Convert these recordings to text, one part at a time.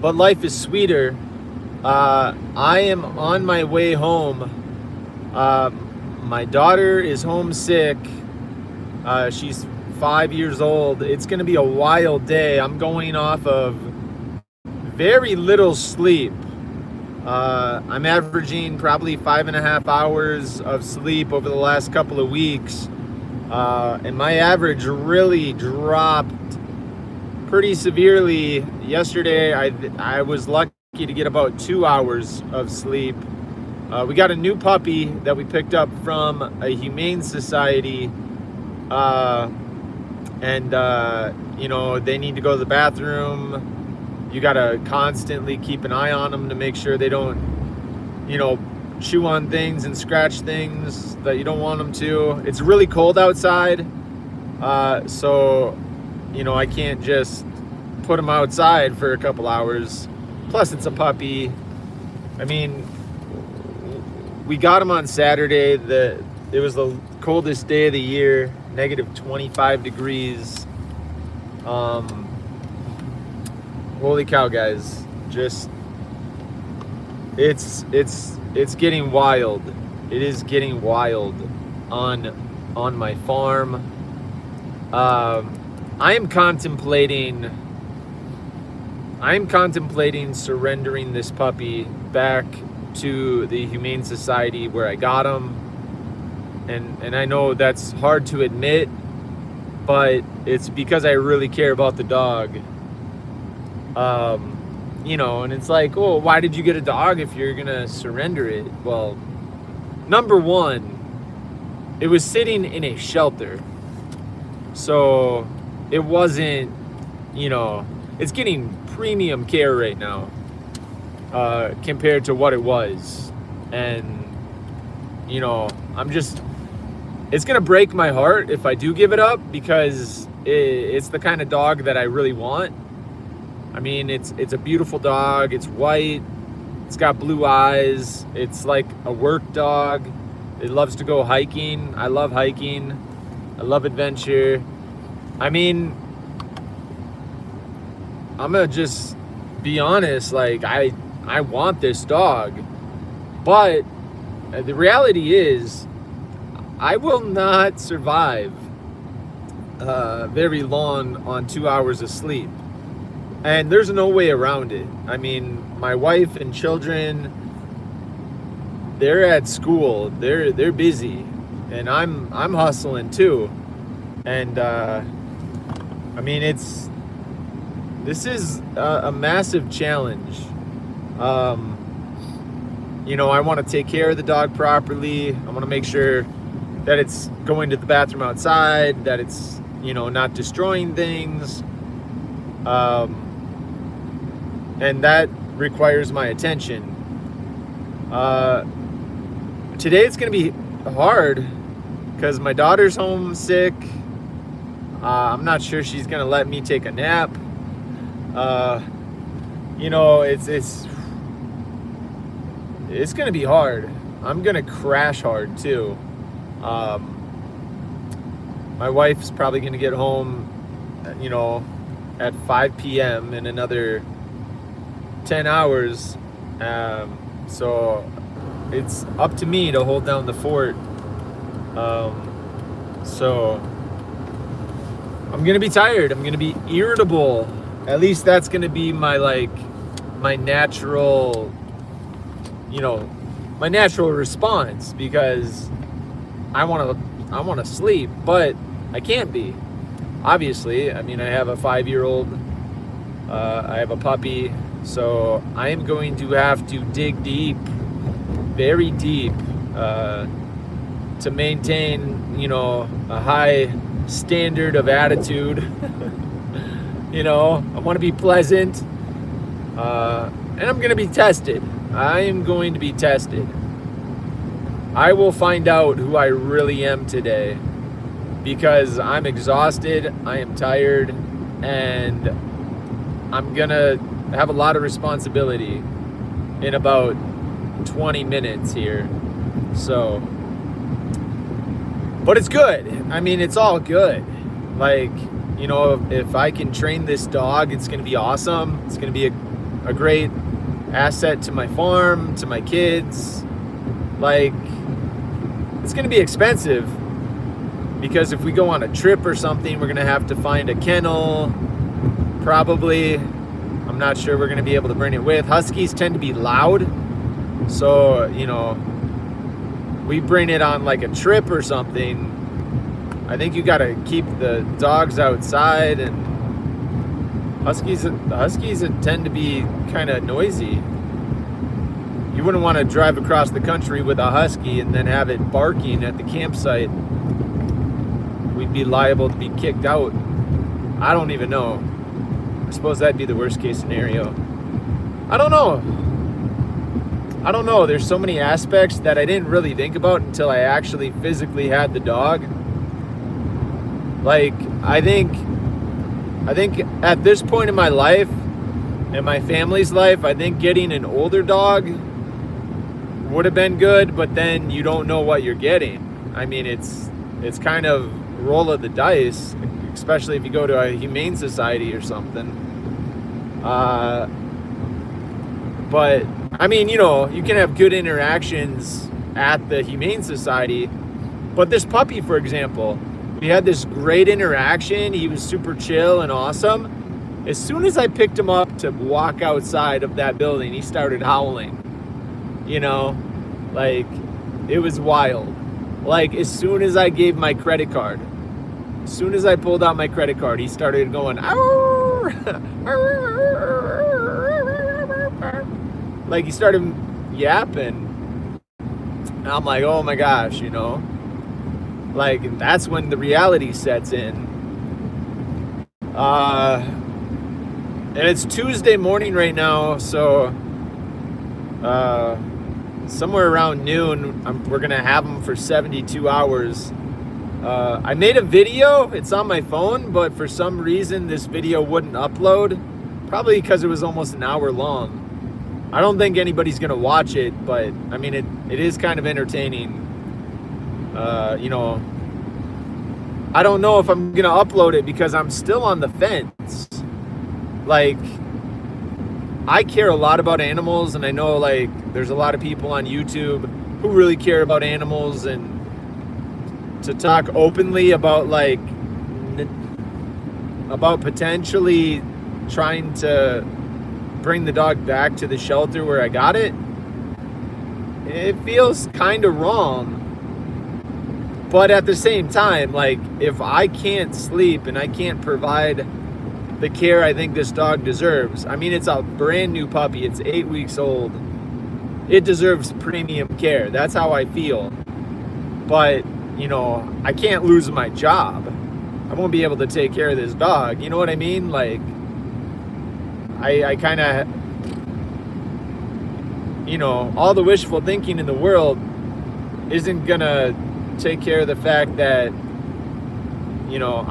but life is sweeter. I am on my way home. My daughter is homesick. She's 5 years old. It's going to be a wild day. I'm going off of very little sleep. I'm averaging probably 5.5 hours of sleep over the last couple of weeks. And my average really dropped pretty severely. Yesterday, I was lucky to get about 2 hours of sleep. We got a new puppy that we picked up from a humane society. You know, they need to go to the bathroom. You got to constantly keep an eye on them to make sure they don't, you know, chew on things and scratch things that you don't want them to. It's really cold outside. So, you know, I can't just put them outside for a couple hours. Plus, it's a puppy. I mean, we got him on Saturday. It was the coldest day of the year, negative 25 degrees. Holy cow, guys. Just, it's getting wild. It is getting wild on my farm. I am contemplating surrendering this puppy back to the Humane Society where I got him. And I know that's hard to admit, but it's because I really care about the dog. You know, and it's like, oh, why did you get a dog if you're gonna surrender it? Well, number one, it was sitting in a shelter. So it wasn't, you know, it's getting premium care right now, compared to what it was. And, you know, it's gonna break my heart if I do give it up, because it's the kind of dog that I really want. I mean, it's a beautiful dog. It's white. It's got blue eyes. It's like a work dog. It loves to go hiking. I love hiking. I love adventure. I mean, I'm gonna just be honest. Like, I want this dog, but the reality is, I will not survive very long on 2 hours of sleep. And there's no way around it. I mean, my wife and children, they're at school. They're busy, and I'm hustling too. And I mean, this is a massive challenge. You know, I want to take care of the dog properly. I want to make sure that it's going to the bathroom outside, that it's, you know, not destroying things. And that requires my attention. Today it's gonna be hard because my daughter's homesick. I'm not sure she's gonna let me take a nap. You know, it's gonna be hard. I'm gonna crash hard too. My wife's probably gonna get home, you know, at 5 p.m. in another 10 hours. So it's up to me to hold down the fort. So I'm gonna be tired. I'm gonna be irritable. At least that's gonna be my natural, you know, my natural response, because I want to sleep, but I can't be. Obviously, I mean, I have a 5-year-old. I have a puppy. So I am going to have to dig deep, very deep, to maintain, you know, a high standard of attitude. You know, I want to be pleasant, and I'm going to be tested. I am going to be tested. I will find out who I really am today, because I'm exhausted, I am tired, and I'm going to have a lot of responsibility in about 20 minutes here. So, but it's good. I mean, it's all good. Like, you know, if I can train this dog, it's going to be awesome. It's going to be a great asset to my farm, to my kids. Like, it's going to be expensive because if we go on a trip or something, we're going to have to find a kennel, probably. I'm not sure we're going to be able to bring it with. Huskies tend to be loud. So, you know, we bring it on like a trip or something. I think you got to keep the dogs outside, and Huskies tend to be kind of noisy. You wouldn't want to drive across the country with a husky and then have it barking at the campsite. We'd be liable to be kicked out. I don't even know. I suppose that'd be the worst case scenario. I don't know. There's so many aspects that I didn't really think about until I actually physically had the dog. Like, I think at this point in my life, in my family's life, I think getting an older dog would have been good, but then you don't know what you're getting. I mean, it's kind of roll of the dice, especially if you go to a humane society or something. But I mean, you know, you can have good interactions at the humane society, but this puppy, for example, we had this great interaction. He was super chill and awesome. As soon as I picked him up to walk outside of that building, he started howling. You know, like, it was wild. Like, as soon as I gave my credit card, as soon as I pulled out my credit card, he started going, like, he started yapping. And I'm like, oh my gosh, you know, like, that's when the reality sets in. And it's Tuesday morning right now, so somewhere around noon, we're gonna have them for 72 hours. I made a video, it's on my phone, but for some reason this video wouldn't upload, probably because it was almost an hour long. I don't think anybody's gonna watch it, but I mean, it is kind of entertaining. You know, I don't know if I'm gonna upload it because I'm still on the fence. Like, I care a lot about animals, and I know, like, there's a lot of people on YouTube who really care about animals, and to talk openly about, like, about potentially trying to bring the dog back to the shelter where I got it, it feels kind of wrong. But at the same time, like, if I can't sleep and I can't provide the care I think this dog deserves, I mean, it's a brand new puppy, it's 8 weeks old, it deserves premium care. That's how I feel. But, you know, I can't lose my job. I won't be able to take care of this dog, you know what I mean? Like, I kind of, you know, all the wishful thinking in the world isn't gonna take care of the fact that, you know,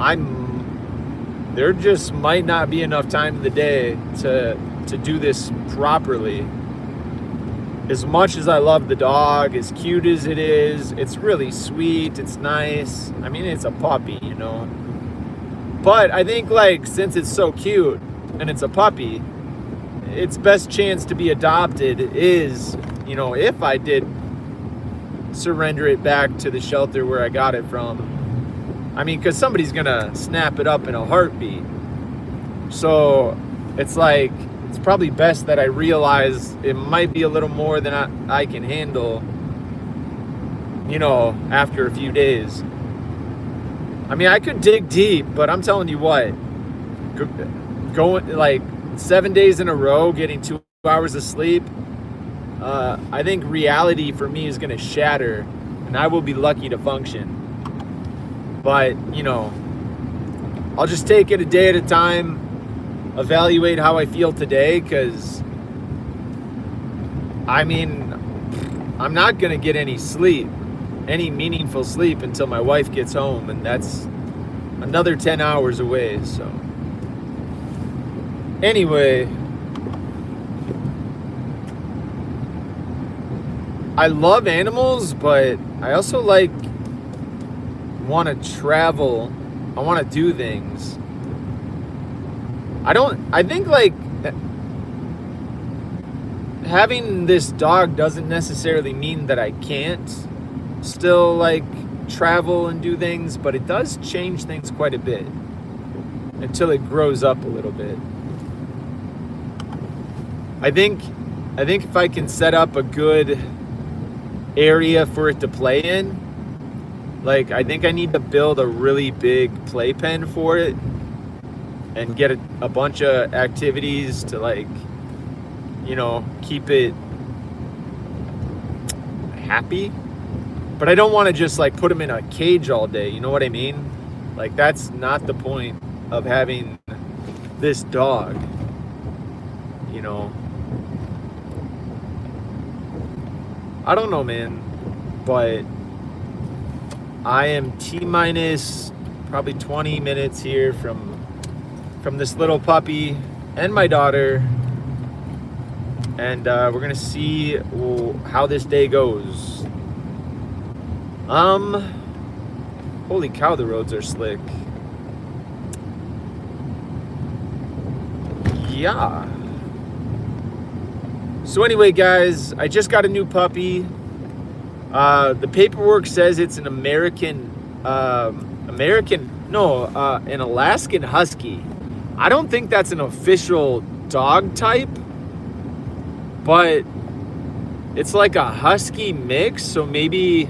there just might not be enough time in the day to do this properly. As much as I love the dog, as cute as it is, it's really sweet, it's nice. I mean, it's a puppy, you know. But I think, like, since it's so cute and it's a puppy, its best chance to be adopted is, you know, if I did surrender it back to the shelter where I got it from. I mean, because somebody's gonna snap it up in a heartbeat. So it's like, it's probably best that I realize it might be a little more than I can handle, you know, after a few days. I mean, I could dig deep, but I'm telling you what, going like 7 days in a row, getting 2 hours of sleep, I think reality for me is going to shatter, and I will be lucky to function. But, you know, I'll just take it a day at a time, evaluate how I feel today, because, I mean, I'm not going to get any sleep, any meaningful sleep, until my wife gets home, and that's another 10 hours away. So anyway, I love animals, but I also want to travel. I want to do things. I think, like, having this dog doesn't necessarily mean that I can't still like travel and do things, but it does change things quite a bit until it grows up a little bit. I think if I can set up a good area for it to play in, like I think I need to build a really big playpen for it and get a bunch of activities to like, you know, keep it happy. But I don't want to just like put him in a cage all day, you know what I mean? Like that's not the point of having this dog, you know. I don't know, man, but I am T-minus probably 20 minutes here from this little puppy and my daughter, and we're gonna see how this day goes. Holy cow, the roads are slick. Yeah. So anyway, guys, I just got a new puppy. The paperwork says it's an an Alaskan husky. I don't think that's an official dog type, but it's like a husky mix. So maybe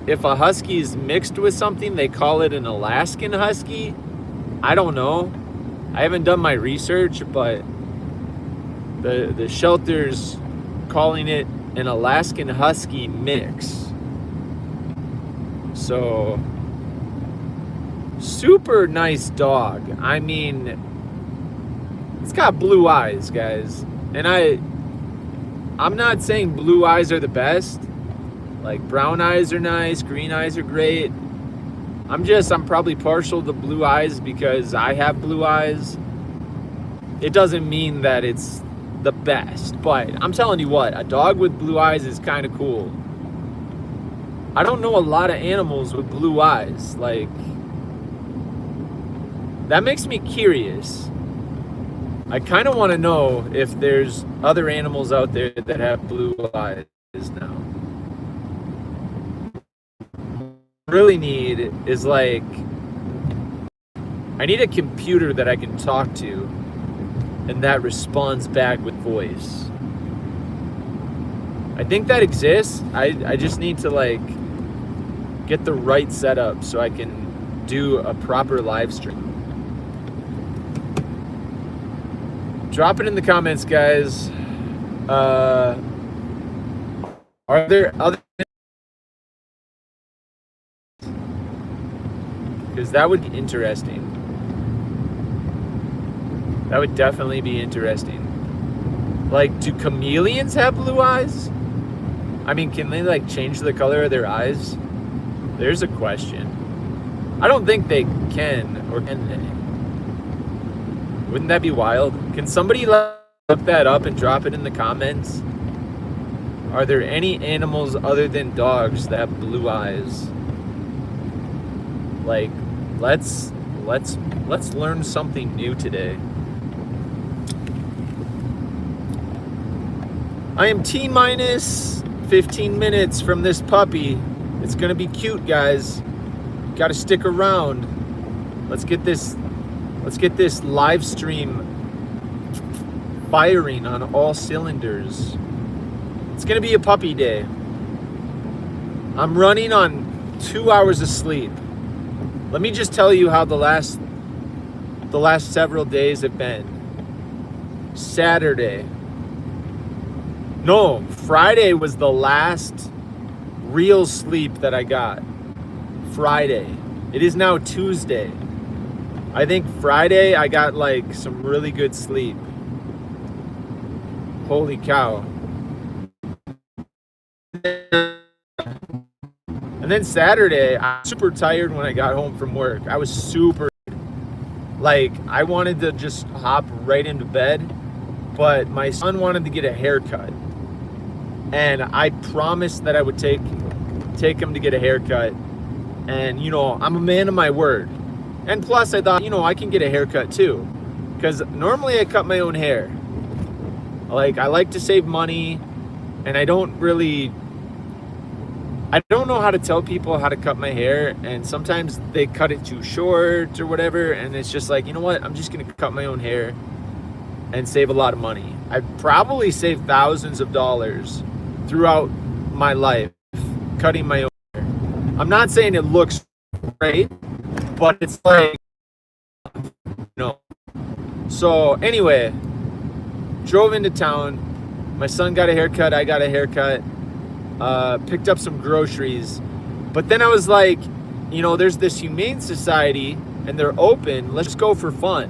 if a husky is mixed with something, they call it an Alaskan husky. I don't know. I haven't done my research, but the shelter's calling it an Alaskan husky mix. So super nice dog. I mean, it's got blue eyes, guys. And I'm not saying blue eyes are the best. Like brown eyes are nice, green eyes are great. I'm probably partial to blue eyes because I have blue eyes. It doesn't mean that it's the best, but I'm telling you what, a dog with blue eyes is kind of cool. I don't know a lot of animals with blue eyes. Like, that makes me curious. I kind of want to know if there's other animals out there that have blue eyes now. What I really need is like, I need a computer that I can talk to and that responds back with voice. I think that exists. I just need to like get the right setup so I can do a proper live stream. Drop it in the comments, guys. Are there other? Because that would be interesting. That would definitely be interesting. Like, do chameleons have blue eyes? I mean, can they like change the color of their eyes? There's a question. I don't think they can, or can they? Wouldn't that be wild? Can somebody look that up and drop it in the comments? Are there any animals other than dogs that have blue eyes? Like, let's learn something new today. I am T-minus 15 minutes from this puppy. It's gonna be cute, guys. Gotta stick around. Let's get this live stream firing on all cylinders. It's gonna be a puppy day. I'm running on 2 hours of sleep. Let me just tell you how the last several days have been. Friday was the last real sleep that I got. Friday. It is now Tuesday. I think Friday I got like some really good sleep. Holy cow. And then Saturday, I was super tired when I got home from work. I was super, like, I wanted to just hop right into bed, but my son wanted to get a haircut. And I promised that I would take him to get a haircut. And, you know, I'm a man of my word. And plus, I thought, you know, I can get a haircut too. Because normally I cut my own hair. Like, I like to save money, and I don't know how to tell people how to cut my hair, and sometimes they cut it too short or whatever, and it's just like, you know what, I'm just gonna cut my own hair and save a lot of money. I've probably saved thousands of dollars throughout my life cutting my own hair. I'm not saying it looks great, but it's like, you know. So anyway, drove into town. My son got a haircut, I got a haircut. Picked up some groceries, but then I was like, you know, there's this humane society and they're open, let's just go for fun.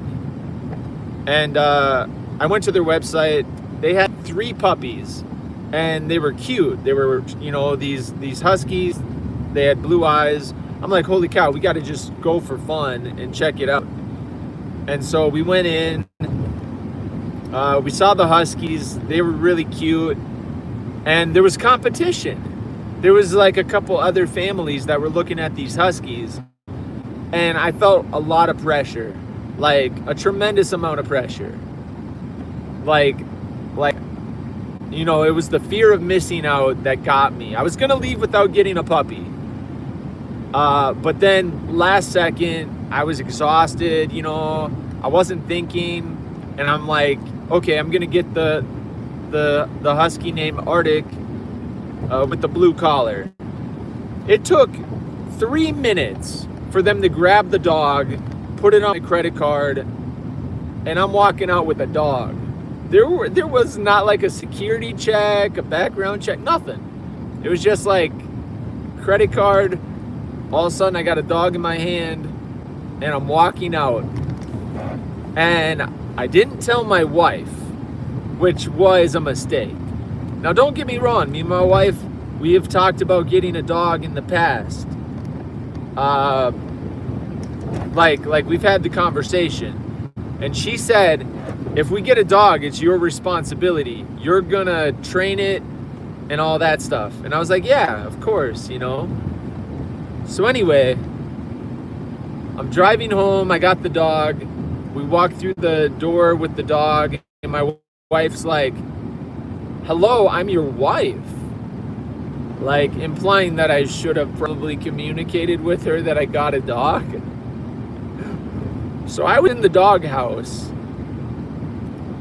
And I went to their website. They had 3 puppies and they were cute. They were, you know, these huskies. They had blue eyes. I'm like, holy cow, we got to just go for fun and check it out. And so we went in, we saw the huskies. They were really cute. And there was competition. There was like a couple other families that were looking at these huskies. And I felt a lot of pressure, like a tremendous amount of pressure. Like, you know, it was the fear of missing out that got me. I was gonna leave without getting a puppy. But then last second, I was exhausted, you know, I wasn't thinking. And I'm like, okay, I'm gonna get the husky named Arctic with the blue collar. It took 3 minutes for them to grab the dog, put it on my credit card, and I'm walking out with a dog. There was not like a security check, a background check, nothing. It was just like credit card. All of a sudden I got a dog in my hand and I'm walking out. And I didn't tell my wife, which was a mistake. Now, don't get me wrong. Me and my wife, we have talked about getting a dog in the past. Like we've had the conversation. And she said, if we get a dog, it's your responsibility. You're gonna train it and all that stuff. And I was like, yeah, of course, you know. So anyway, I'm driving home. I got the dog. We walked through the door with the dog, and my wife's like, hello, I'm your wife. Like, implying that I should have probably communicated with her that I got a dog. So I was in the doghouse,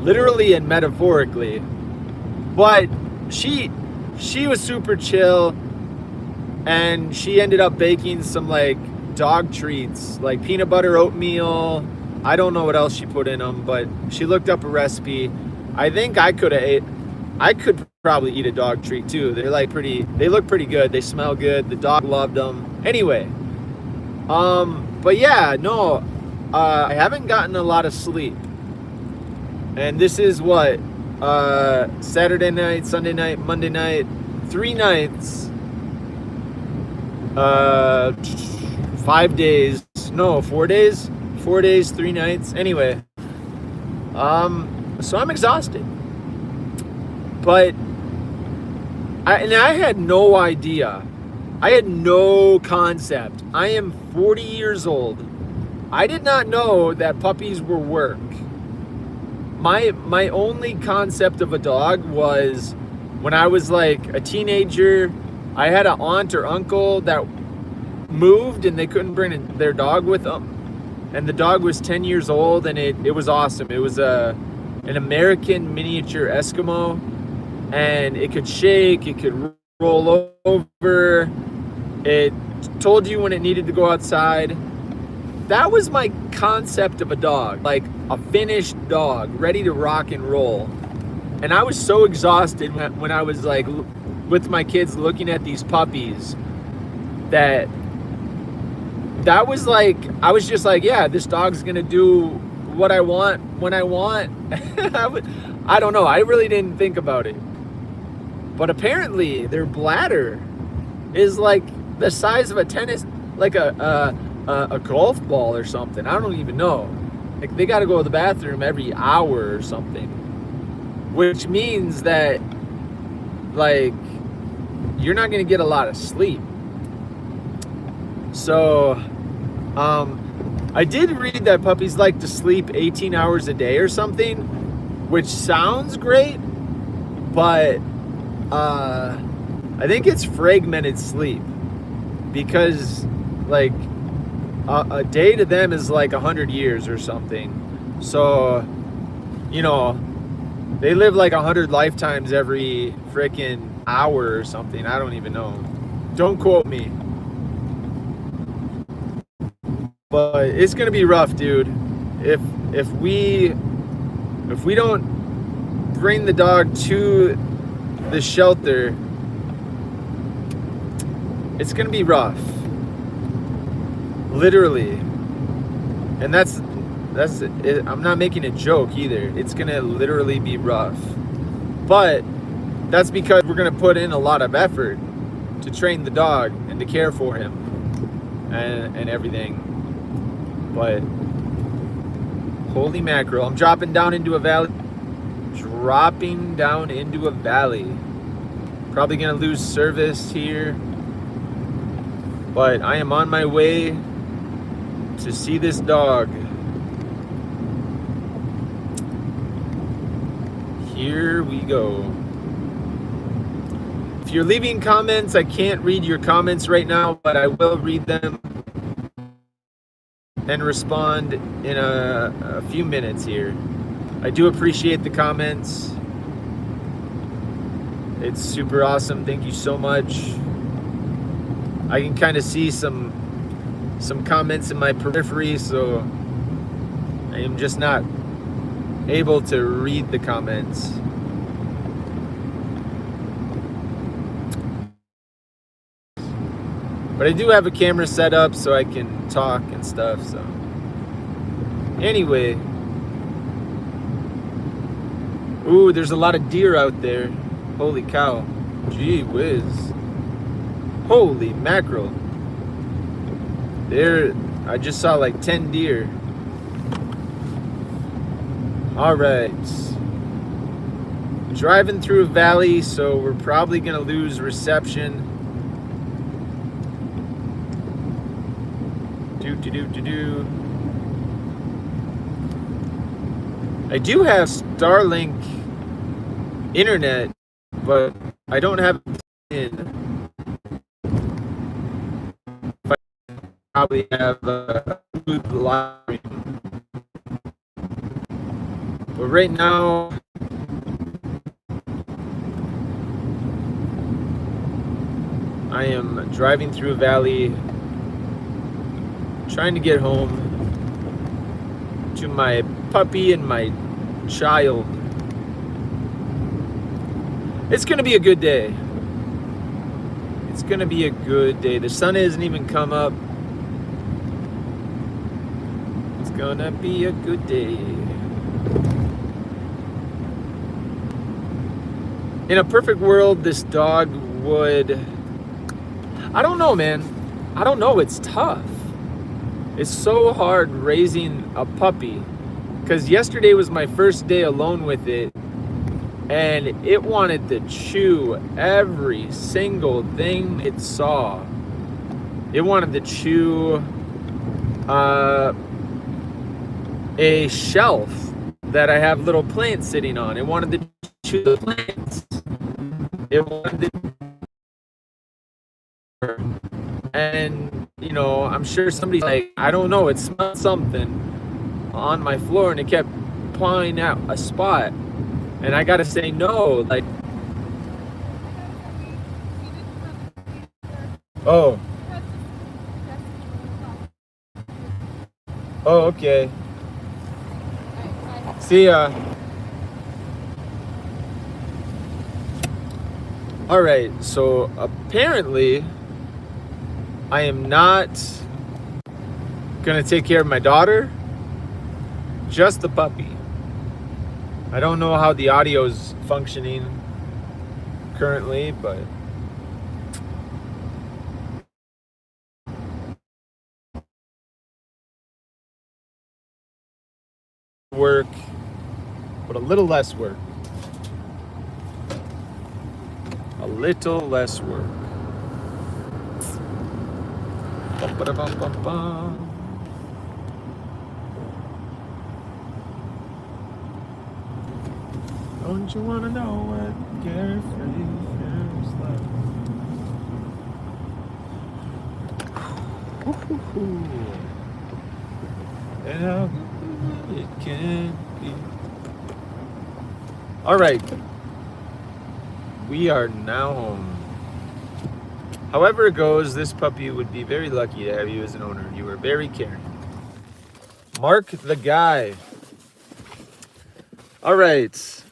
literally and metaphorically. But she was super chill, and she ended up baking some like dog treats, like peanut butter oatmeal. I don't know what else she put in them, but she looked up a recipe. I think I could probably eat a dog treat too. They're like they look pretty good. They smell good. The dog loved them. Anyway, but yeah, no, I haven't gotten a lot of sleep. And this is what, Saturday night, Sunday night, Monday night, 3 nights, 5 days, no, 4 days, 4 days, 3 nights. Anyway, so I'm exhausted. But I had no idea. I had no concept. I am 40 years old. I did not know that puppies were work. My only concept of a dog was when I was like a teenager. I had an aunt or uncle that moved and they couldn't bring their dog with them. And the dog was 10 years old, and it was awesome. It was an American miniature Eskimo. And it could shake, it could roll over, it told you when it needed to go outside. That was my concept of a dog, like a finished dog, ready to rock and roll. And I was so exhausted when I was like with my kids looking at these puppies that was like, I was just like, yeah, this dog's gonna do what I want when I want. I don't know, I really didn't think about it. But apparently their bladder is like the size of a tennis, like a golf ball or something. I don't even know. Like, they got to go to the bathroom every hour or something, which means that like you're not going to get a lot of sleep. So I did read that puppies like to sleep 18 hours a day or something, which sounds great. but I think it's fragmented sleep, because like a day to them is like 100 years or something. So, you know, they live like 100 lifetimes every freaking hour or something. I don't even know. Don't quote me. But it's gonna be rough, dude. If we don't bring the dog to the shelter, it's gonna be rough. Literally. And that's it. I'm not making a joke either. It's gonna literally be rough. But that's because we're gonna put in a lot of effort to train the dog and to care for him and everything. But holy mackerel, I'm dropping down into a valley. Probably gonna lose service here, but I am on my way to see this dog. Here we go. If you're leaving comments, I can't read your comments right now, but I will read them and respond in a few minutes here. I do appreciate the comments. It's super awesome. Thank you so much. I can kind of see some comments in my periphery, so I am just not able to read the comments. But I do have a camera set up so I can talk and stuff, so. Anyway. Ooh, there's a lot of deer out there. Holy cow. Gee whiz. Holy mackerel. There, I just saw like 10 deer. Alright. Driving through a valley, so we're probably gonna lose reception. I do have Starlink internet, but I don't have it in. I probably have a live stream. But right now, I am driving through a valley, trying to get home to my puppy and my child. It's gonna be a good day. It's gonna be a good day. The sun hasn't even come up. It's gonna be a good day. In a perfect world, this dog would... I don't know, man. I don't know. It's tough. It's so hard raising a puppy, because yesterday was my first day alone with it, and it wanted to chew every single thing it saw. It wanted to chew a shelf that I have little plants sitting on. It wanted to chew the plants. It wanted to... And, you know, I'm sure somebody's like, I don't know, it smelled something on my floor, and it kept pawing out a spot. And I gotta say no, like... Oh. Oh, okay. See ya. Alright, so apparently I am not gonna take care of my daughter, just the puppy. I don't know how the audio's functioning currently, but work, but a little less work. A little less work. Ba-ba-da-bum-bum-bum. Don't you wanna know what carefree feels like? And how good it can be. All right, we are now home. However it goes, this puppy would be very lucky to have you as an owner. You are very caring. Mark the guy. All right.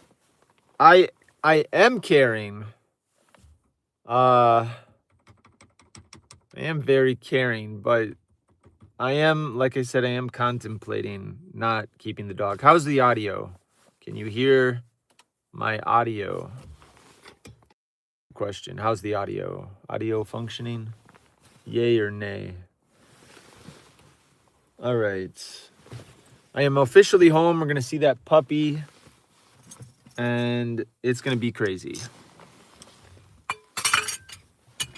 I am caring. I am very caring, but I am, like I said, I am contemplating not keeping the dog. How's the audio? Can you hear my audio? Question. How's the audio? Audio functioning? Yay or nay? All right. I am officially home. We're going to see that puppy, and it's going to be crazy.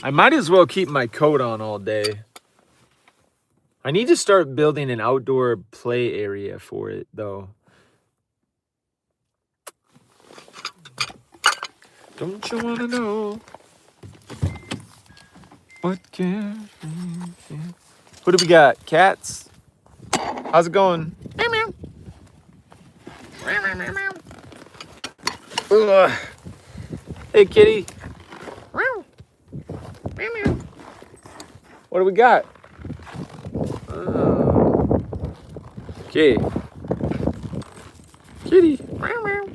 I might as well keep my coat on all day. I need to start building an outdoor play area for it, though. Don't you want to know what can we feel? Who do we got? Cats? How's it going? Meow, meow. Meow, meow, meow. Ugh. Hey, kitty. Meow. Meow, meow. What do we got? Okay. Kitty. Meow, meow.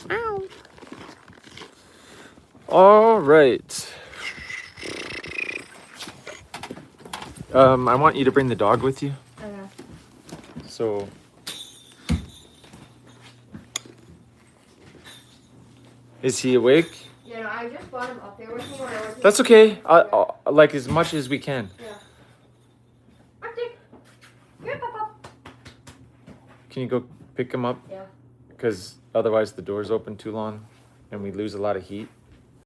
Meow. All right. I want you to bring the dog with you. Okay. So. Is he awake? Yeah, no, I just brought him up there with me when I went. That's okay. Like as much as we can. Yeah. Arctic. Here, Papa. Can you go pick him up? Yeah. Because otherwise the door's open too long and we lose a lot of heat.